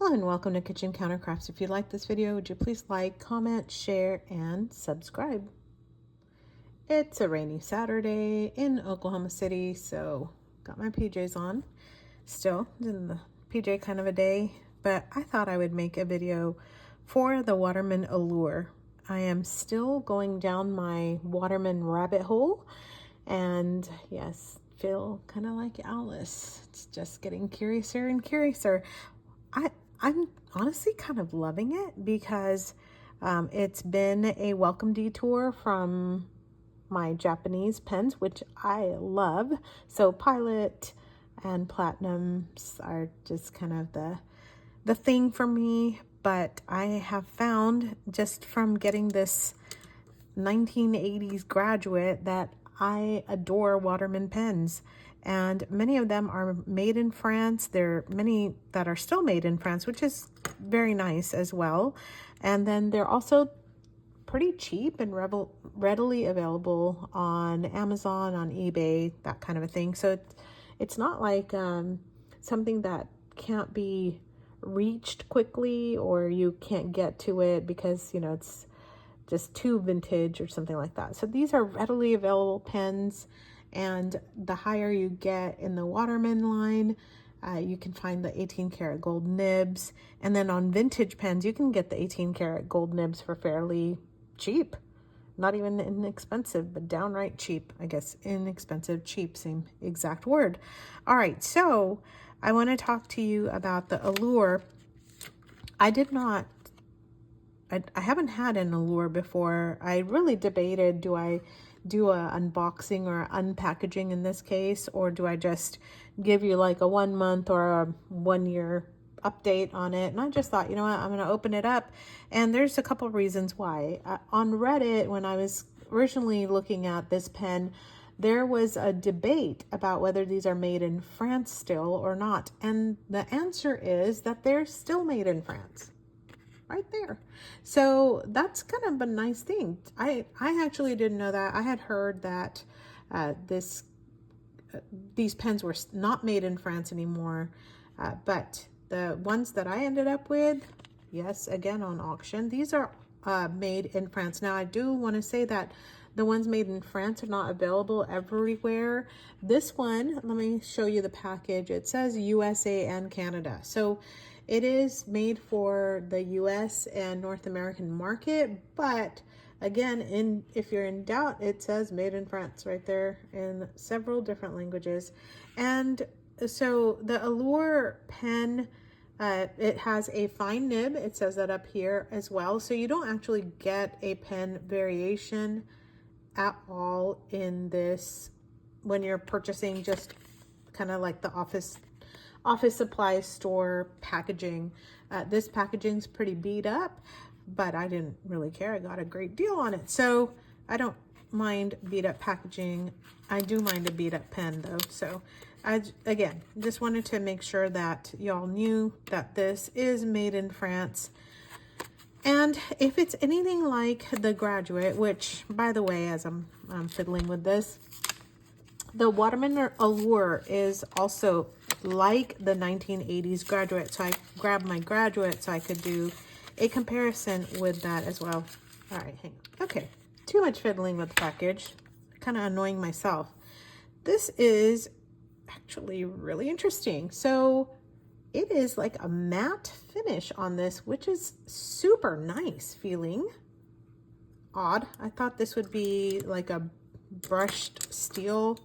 Hello and welcome to Kitchen Countercrafts. If you like this video, would you please like, comment, share, and subscribe? It's a rainy Saturday in Oklahoma City, so got my PJs on. Still in the PJ kind of a day, but I thought I would make a video for the Waterman Allure. I am still going down my Waterman rabbit hole, and yes, feel kind of like Alice. It's just getting curiouser and curiouser. I'm honestly kind of loving it because it's been a welcome detour from my Japanese pens, which I love. So Pilot and Platinums are just kind of the thing for me. But I have found just from getting this 1980s graduate that I adore Waterman pens, and many of them are made in France. There are many that are still made in France, which is very nice as well. And then they're also pretty cheap and readily available on Amazon, on eBay, that kind of a thing. So it's not like something that can't be reached quickly, or you can't get to it because, you know, it's just too vintage or something like that. So these are readily available pens, and the higher you get in the Waterman line, you can find the 18 karat gold nibs. And then on vintage pens, you can get the 18 karat gold nibs for fairly cheap. Not even inexpensive, but downright cheap. I guess inexpensive, cheap, same exact word. All right, so I want to talk to you about the Allure. I haven't had an Allure before. I really debated, do I do a unboxing or unpackaging in this case, or do I just give you like a 1 month or a 1 year update on it? And I just thought, you know what, I'm going to open it up. And there's a couple of reasons why. On Reddit, when I was originally looking at this pen, there was a debate about whether these are made in France still or not. And the answer is that they're still made in France. Right there. So that's kind of a nice thing. I actually didn't know that. I had heard that these pens were not made in France anymore, but the ones that I ended up with, yes, again on auction, these are made in France. Now I do want to say that the ones made in France are not available everywhere. This one, let me show you the package. It says USA and Canada. So it is made for the US and North American market, but again, if you're in doubt, it says made in France right there in several different languages. And so the Allure pen, it has a fine nib. It says that up here as well. So you don't actually get a pen variation at all in this when you're purchasing just kind of like the office supply store packaging. This packaging's pretty beat up, but I didn't really care. I got a great deal on it. So I don't mind beat up packaging. I do mind a beat up pen though. So again, just wanted to make sure that y'all knew that this is made in France. And if it's anything like the Graduate, which by the way, as I'm fiddling with this, the Waterman Allure is also like the 1980s Graduate. So I grabbed my Graduate so I could do a comparison with that as well. All right, hang on. Okay, too much fiddling with the package. Kind of annoying myself. This is actually really interesting. So it is like a matte finish on this, which is super nice feeling. Odd. I thought this would be like a brushed steel.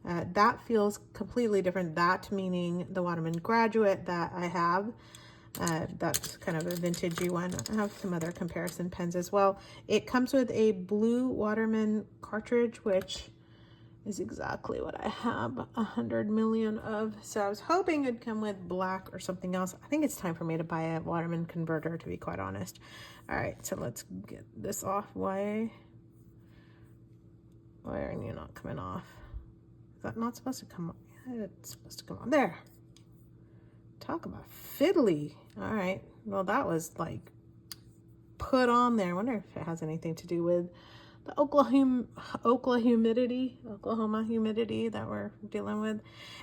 That feels completely different. That meaning the Waterman Graduate that I have. That's kind of a vintagey one. I have some other comparison pens as well. It comes with a blue Waterman cartridge, which is exactly what I have 100 million of. So I was hoping it'd come with black or something else. I think it's time for me to buy a Waterman converter, to be quite honest. All right, so let's get this off. Why are you not coming off? Is that not supposed to come on? It's supposed to come on. There. Talk about fiddly. All right. Well, that was like put on there. I wonder if it has anything to do with the Oklahoma humidity that we're dealing with.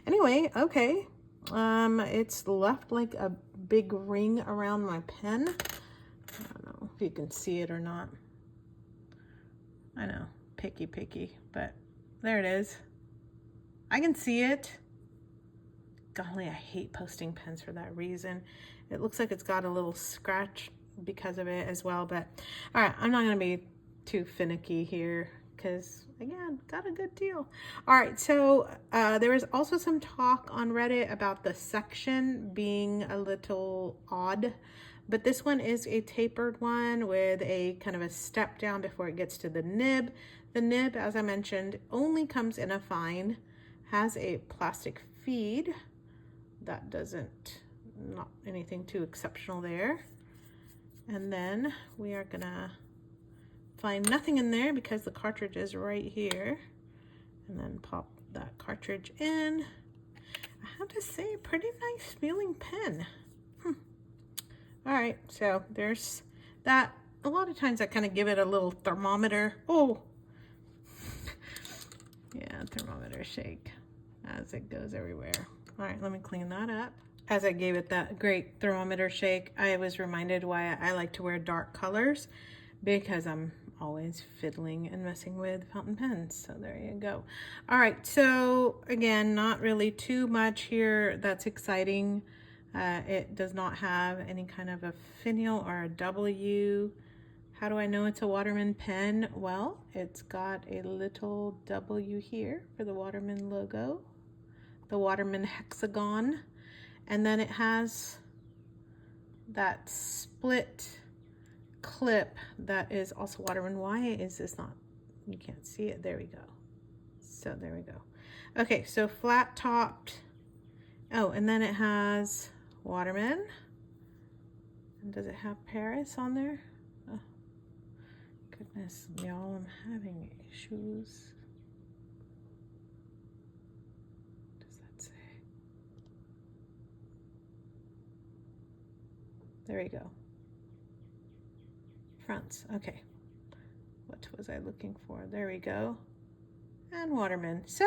Anyway, okay. It's left like a big ring around my pen. I don't know if you can see it or not. I know, picky, but there it is. I can see it. Golly, I hate posting pens for that reason. It looks like it's got a little scratch because of it as well, but all right, I'm not gonna be too finicky here because again, got a good deal. All right, so there was also some talk on Reddit about the section being a little odd, but this one is a tapered one with a kind of a step down before it gets to the nib. The nib, as I mentioned, only comes in a fine, has a plastic feed. That doesn't, not anything too exceptional there. And then we are gonna find nothing in there because the cartridge is right here. And then pop that cartridge in. I have to say, pretty nice feeling pen. All right, so there's that. A lot of times I kind of give it a little thermometer. Oh, yeah, thermometer shake as it goes everywhere. All right, let me clean that up. As I gave it that great thermometer shake, I was reminded why I like to wear dark colors, because I'm always fiddling and messing with fountain pens. So there you go. All right, so again, not really too much here that's exciting. It does not have any kind of a finial or a W. How do I know it's a Waterman pen? Well, it's got a little W here for the Waterman logo, the Waterman hexagon, and then it has that split clip that is also Waterman. Why is this not, you can't see it, there we go. So there we go. Okay, so flat topped. Oh, and then it has Waterman. And does it have Paris on there? Oh, goodness, y'all, I'm having issues. There we go. Fronts, okay. What was I looking for? There we go. And Waterman. So,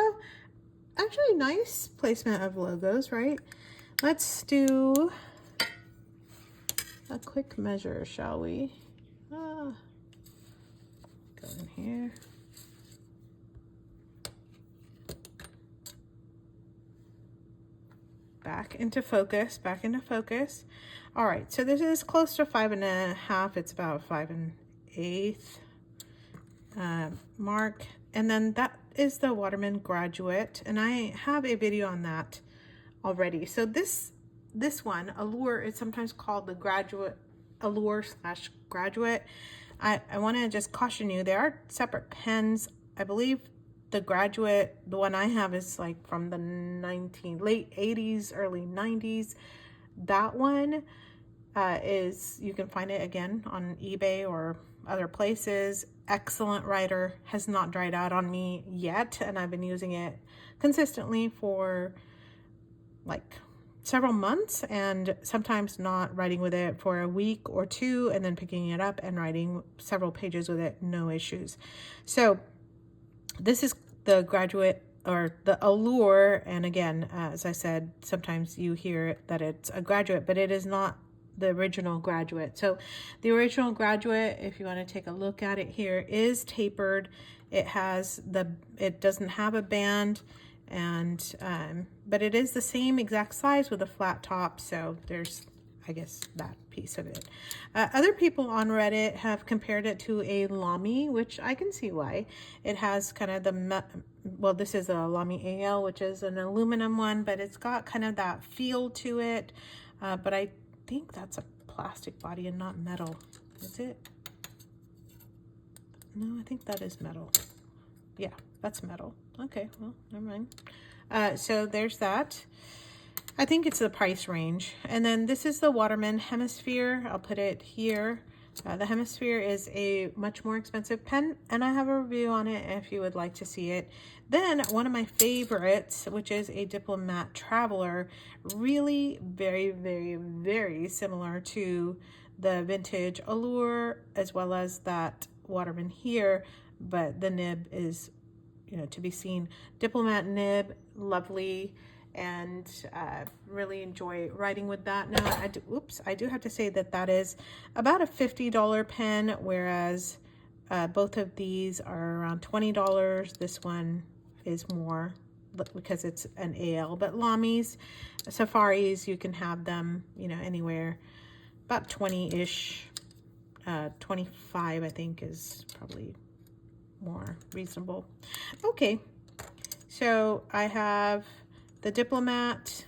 actually nice placement of logos, right? Let's do a quick measure, shall we? Go in here. Back into focus, back into focus. All right, so this is close to 5.5. It's about 5 1/8 mark. And then that is the Waterman Graduate. And I have a video on that already. So this one, Allure, is sometimes called the Graduate, Allure / Graduate. I want to just caution you, there are separate pens. I believe the Graduate, the one I have, is like from the late 80s, early 90s. That one is, you can find it again on eBay or other places. Excellent writer, has not dried out on me yet, and I've been using it consistently for like several months, and sometimes not writing with it for a week or two and then picking it up and writing several pages with it, no issues. So this is the Graduate, or the Allure, and again, as I said, sometimes you hear that it's a Graduate, but it is not the original Graduate. So the original Graduate, if you want to take a look at it here, is tapered. It has it doesn't have a band, and but it is the same exact size with a flat top. So there's, I guess, that piece of it. Other people on Reddit have compared it to a Lamy, which I can see why. It has kind of the, well, this is a Lamy AL, which is an aluminum one, but it's got kind of that feel to it. But I think that's a plastic body and not metal. Is it? No, I think that is metal. Yeah, that's metal. Okay, well, never mind. So there's that. I think it's the price range. And then this is the Waterman Hemisphere. I'll put it here. The Hemisphere is a much more expensive pen, and I have a review on it if you would like to see it. Then one of my favorites, which is a Diplomat Traveler, really very similar to the vintage Allure as well as that Waterman here, but the nib is, you know, to be seen. Diplomat nib, lovely. and really enjoy writing with that. Now, I do have to say that that is about a $50 pen, whereas both of these are around $20. This one is more because it's an AL, but Lami's, Safaris, you can have them, you know, anywhere about 20-ish. 25 I think is probably more reasonable. Okay, so I have the Diplomat,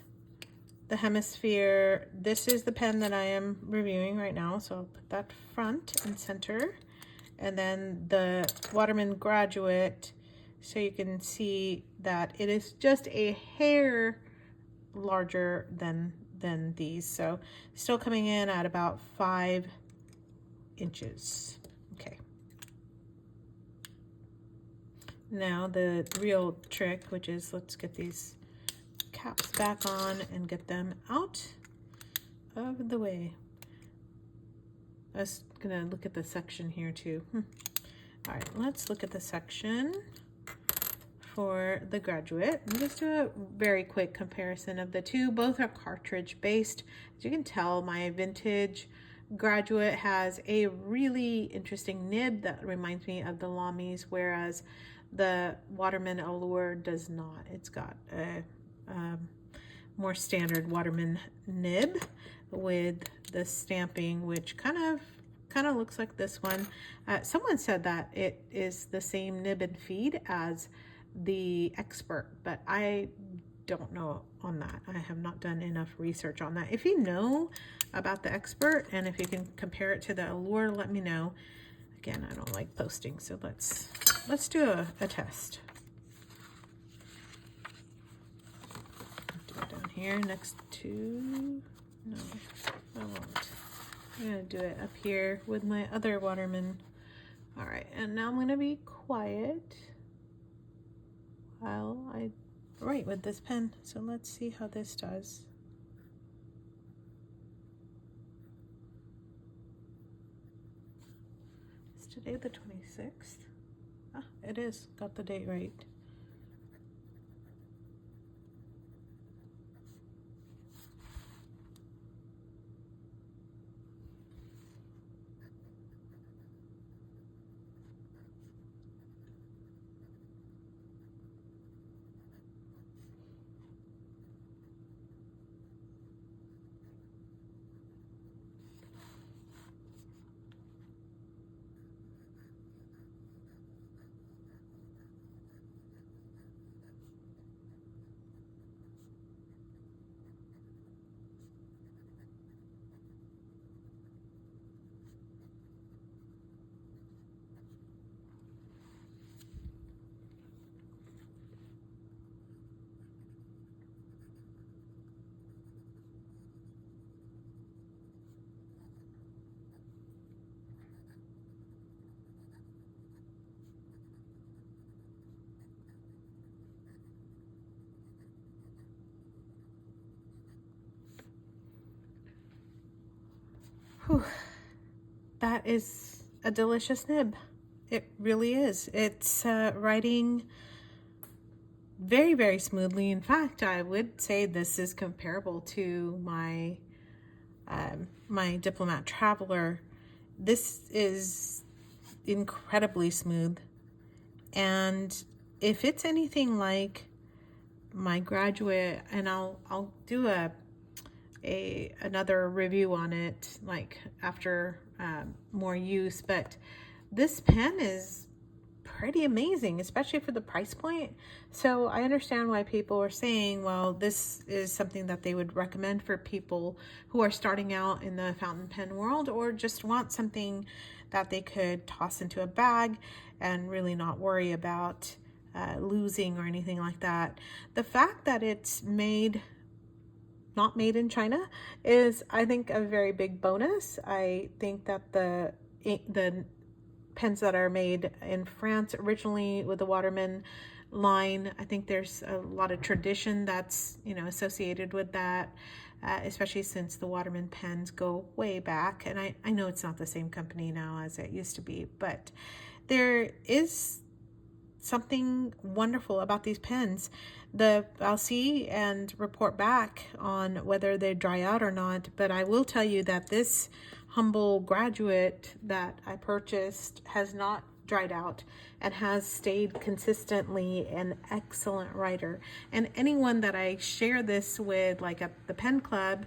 the Hemisphere. This is the pen that I am reviewing right now, so I'll put that front and center. And then the Waterman Graduate, so you can see that it is just a hair larger than these. So still coming in at about 5 inches. Okay. Now the real trick, which is let's get these caps back on and get them out of the way. I was gonna look at the section here too. All right, let's look at the section for the Graduate and just do a very quick comparison of the two. Both are cartridge based. As you can tell, my vintage Graduate has a really interesting nib that reminds me of the Lami's, whereas the Waterman Allure does not. It's got a more standard Waterman nib with the stamping, which kind of looks like this one. Someone said that it is the same nib and feed as the Expert, but I don't know on that. I have not done enough research on that. If you know about the Expert and if you can compare it to the Allure, let me know. Again, I don't like posting, so let's do a test. Do it down here next to, no, I won't. I'm gonna do it up here with my other Waterman. All right, and now I'm gonna be quiet while I write with this pen. So let's see how this does. Is today the 26th? Ah, it is, got the date right. Whew. That is a delicious nib. It really is. It's writing very, very smoothly. In fact, I would say this is comparable to my my Diplomat Traveler. This is incredibly smooth, and if it's anything like my Graduate, and I'll do another review on it like after more use, but this pen is pretty amazing, especially for the price point. So I understand why people are saying, well, this is something that they would recommend for people who are starting out in the fountain pen world, or just want something that they could toss into a bag and really not worry about losing or anything like that. The fact that it's not made in China is, I think, a very big bonus. I think that the pens that are made in France originally with the Waterman line, I think there's a lot of tradition that's, you know, associated with that, especially since the Waterman pens go way back. And I know it's not the same company now as it used to be, but there is something wonderful about these pens. I'll see and report back on whether they dry out or not, but I will tell you that this humble graduate that I purchased has not dried out and has stayed consistently an excellent writer. And anyone that I share this with, like at the pen club,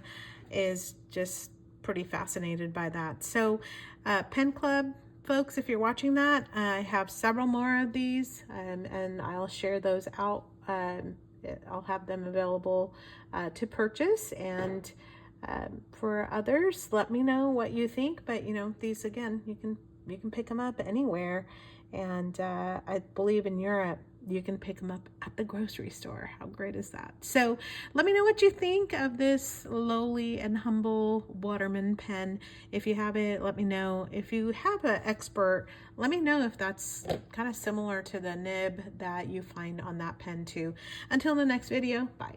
is just pretty fascinated by that. So pen club folks, if you're watching that, I have several more of these, and I'll share those out. I'll have them available to purchase, and for others, let me know what you think. But you know, these again, you can pick them up anywhere, and I believe in Europe you can pick them up at the grocery store. How great is that? So let me know what you think of this lowly and humble Waterman pen. If you have it, let me know. If you have an expert, let me know if that's kind of similar to the nib that you find on that pen too. Until the next video, bye.